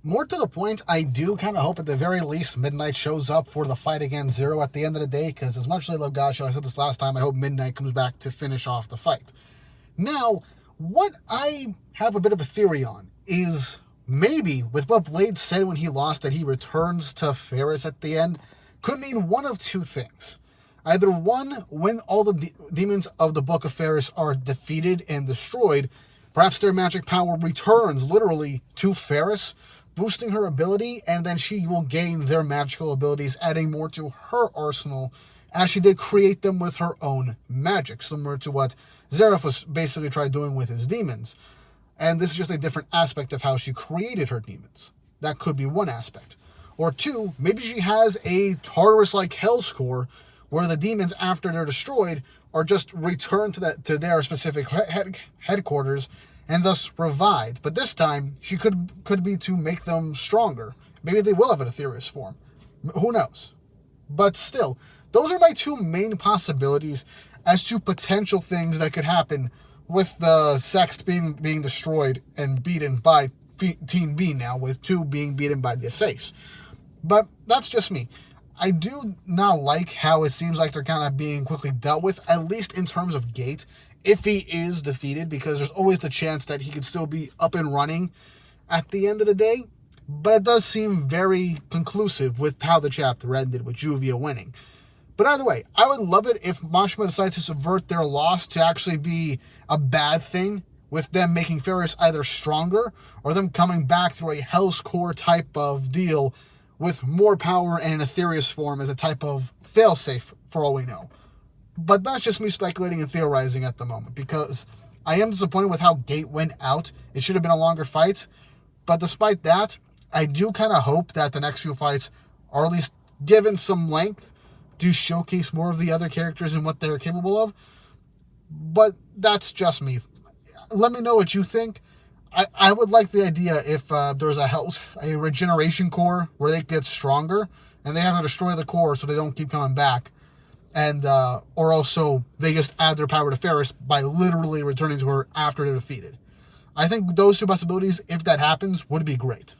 More to the point, I do kind of hope at the very least Midnight shows up for the fight against Zero at the end of the day, because as much as I love Gasha, I said this last time, I hope Midnight comes back to finish off the fight. Now, what I have a bit of a theory on is maybe with what Blade said when he lost that he returns to Ferris at the end, could mean one of two things. Either one, when all the demons of the Book of Ferris are defeated and destroyed, perhaps their magic power returns literally to Ferris, boosting her ability, and then she will gain their magical abilities, adding more to her arsenal, as she did create them with her own magic, similar to what Zeraphos basically tried doing with his demons. And this is just a different aspect of how she created her demons. That could be one aspect. Or two, maybe she has a Tartarus-like Hell's Core, where the demons, after they're destroyed, are just returned to their specific headquarters, and thus revived. But this time, she could be to make them stronger. Maybe they will have an Aetherius form. Who knows? But still, those are my two main possibilities as to potential things that could happen with the Sechs being destroyed and beaten by Team B now, with 2 being beaten by the Sechs. But that's just me. I do not like how it seems like they're kind of being quickly dealt with, at least in terms of Gate, if he is defeated, because there's always the chance that he could still be up and running at the end of the day. But it does seem very conclusive with how the chapter ended, with Juvia winning. But either way, I would love it if Mashima decided to subvert their loss to actually be a bad thing, with them making Ferris either stronger or them coming back through a Hell's Core type of deal with more power and an Aetherius form as a type of failsafe, for all we know. But that's just me speculating and theorizing at the moment, because I am disappointed with how Gate went out. It should have been a longer fight. But despite that, I do kind of hope that the next few fights are at least given some length to showcase more of the other characters and what they're capable of. But that's just me. Let me know what you think. I would like the idea if there's a regeneration core where they get stronger and they have to destroy the core so they don't keep coming back. And or also they just add their power to Ferris by literally returning to her after they're defeated. I think those two possibilities, if that happens, would be great.